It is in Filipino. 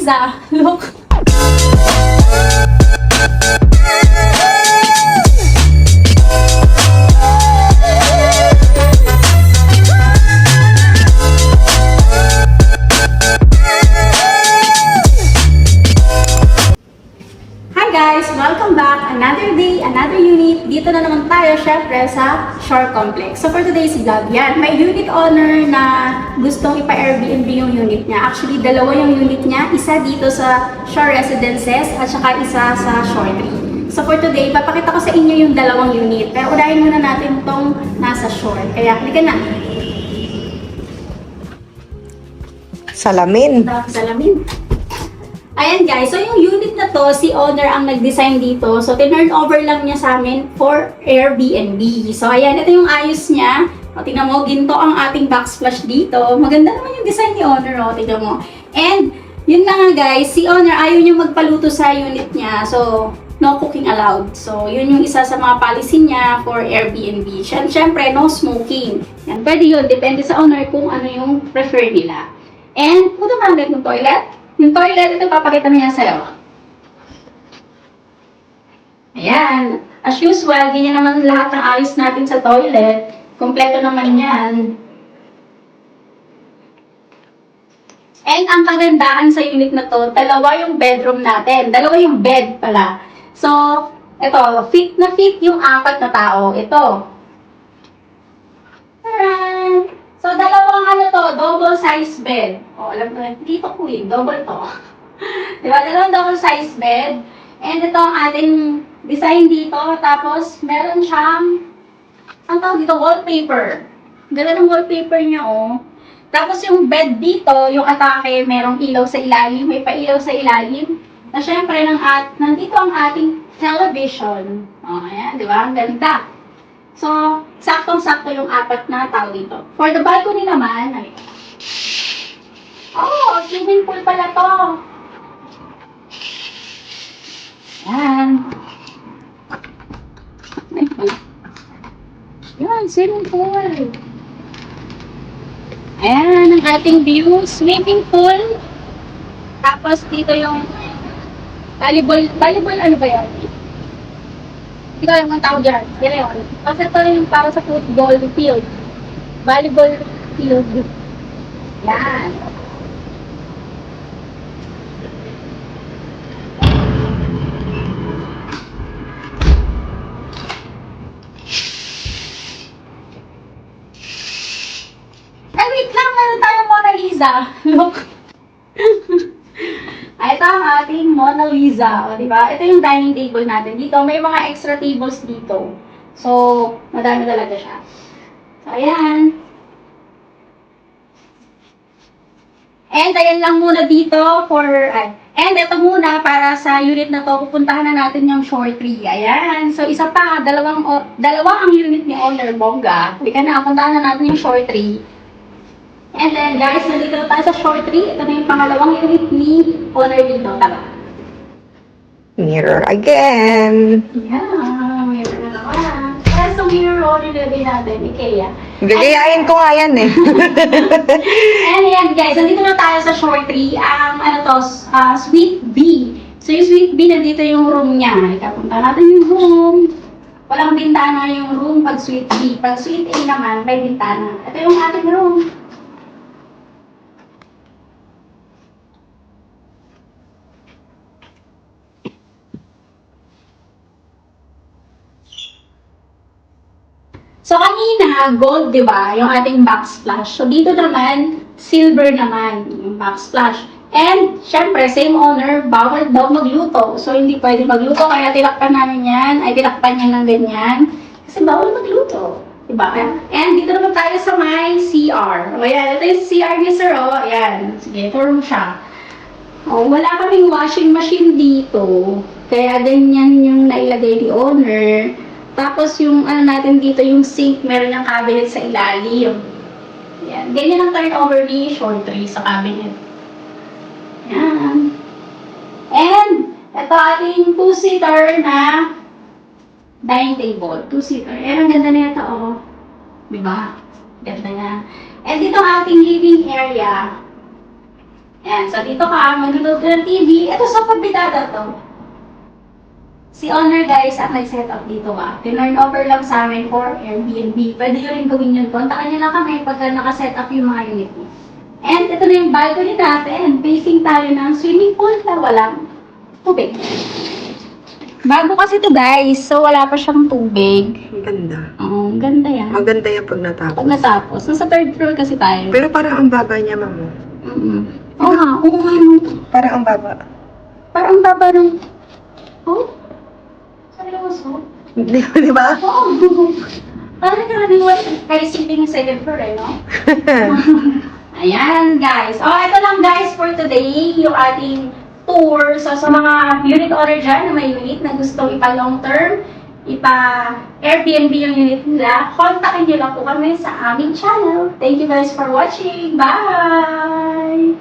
Lisa. Look. Hi guys! Welcome back! Another day, another unit. Dito na naman tayo, syempre, sa Shore Complex. So for today's vlog, yan, may unit owner na gustong ipa-Airbnb yung unit niya. Actually, dalawa yung unit niya. Isa dito sa Shore Residences at saka isa sa Shore 3. So for today, papakita ko sa inyo yung dalawang unit. Pero unahin muna natin itong nasa Shore. Kaya, halika na. Salamin. Salamin. Ayan guys, so yung unit na to, si owner ang nag-design dito. So, tinurn over lang niya sa amin for Airbnb. So, ayan, ito yung ayos niya. O, tingnan mo, ginto ang ating backsplash dito. Maganda naman yung design ni owner, o, tingnan mo. And, yun na nga guys, si owner ayaw niya magpaluto sa unit niya. So, no cooking allowed. So, yun yung isa sa mga policy niya for Airbnb. Siyempre, no smoking. Yan, pwede yun. Depende sa owner kung ano yung prefer nila. And, punta ka agad ng toilet. Yung toilet, ito papakita niya sa'yo. Ayan. As usual, ganyan naman lahat ng ayos natin sa toilet. Kompleto naman yan. And ang kagandahan sa unit na to, dalawa yung bedroom natin. Dalawa yung bed pala. So, ito, fit na fit yung apat na tao. Ito. Taran! So, dalawang ano to, double size bed. O, alam ko na, dito ko double to. Diba? Dalawang double size bed. And ito ang ating design dito. Tapos, meron siyang, ang tawag dito, wallpaper. Ganda ng wallpaper niya, oh. Tapos yung bed dito, yung atake, merong ilaw sa ilalim, may pailaw sa ilalim. Na syempre, nandito ang ating television. O, ayan, di ba? Ang ganda. So, saktong-sakto yung apat na tao dito. For the balcony naman, ay, oh, swimming pool pala to. Yan. Yan, swimming pool. Ayan, ang ating view. Swimming pool. Tapos dito yung volleyball ano ba yan? Hindi ko alam ang tawag dyan. Yan yun. Kasi ito yung para sa football field. Volleyball field. Yan. Ay, wait lang. Meron tayong Mona Lisa. Look. Ito ang ating Mona Lisa. O, diba? Ito yung dining table natin. Dito, may mga extra tables dito. So, madami talaga siya. So, ayan. And, ayan lang muna dito and ito muna para sa unit na to, pupuntahan na natin yung Shore 3. Ayan. So, isa pa, dalawa ang unit ni Owner Bongga. Halika na, puntahan na natin yung Shore 3. And then, guys, nandito na tayo sa Shore 3. Ito na yung pangalawang unit ni owner dito. Tama. Mirror again. Yeah, mirror na naman. Kaya sa mirror owner nilagay natin, Ikea. Gagayain ko nga yan eh. And yan, guys, nandito na tayo sa Shore 3. Suite B. So, yung Suite B, nandito yung room niya. Ikapunta natin yung room. Walang bintana yung room pag Suite B. Pag Suite A naman, may bintana. Ito yung ating room. So, kanina, gold, di ba? Yung ating backsplash. So, dito naman, silver naman yung backsplash. And, syempre, same owner, bawal daw magluto. So, hindi pwede magluto, kaya tinakpan namin yan. Ay, tinakpan niya ng ganyan. Kasi bawal magluto. Diba? And, dito naman tayo sa may CR. O, yan. Ito yung CR ni Sir, o. Ayan. Sige, tour mo siya. O, wala kaming washing machine dito. Kaya, ganyan yung nailagay ni owner. Tapos yung ano natin dito, yung sink, meron ng cabinet sa ilalim. Yan. Ganyan ang turnover ni Shore 3 sa cabinet. Yan. And, ito ating two-seater na dining table. Two-seater. Yan, ang ganda na ito, oh. Diba? Ganda na. And dito ang ating living area. Ayan, so dito ka, manunood ka ng TV. Ito sa pagbidada to. Si Honor guys, at nag-set up dito ka. Tinurn over lang sa amin for Airbnb. Pwede nyo rin gawin yun. Kontakan nyo lang kami pagka naka-set up yung mga unit mo. And ito na yung balcony natin. Facing tayo ng swimming pool na walang tubig. Bago kasi to guys, so wala pa siyang tubig. Ang ganda. Oo, ang ganda yan. Maganda yan pag natapos. Pag natapos, nasa third floor kasi tayo. Pero parang ang baba niya, mamo. Oo nga, oo nga. No. Parang ang baba. Parang baba ng... Oh? Seryoso? Di ba? Oo. Parang karaniwan kayo sitting sa second floor eh, no? Ayan, guys. Oh, ito lang guys for today, yung ating tour. So, sa mga unit owner dyan na may unit na gustong ipa-long term, ipa-Airbnb yung unit nila, kontakin nyo lang po kami sa aming channel. Thank you guys for watching. Bye!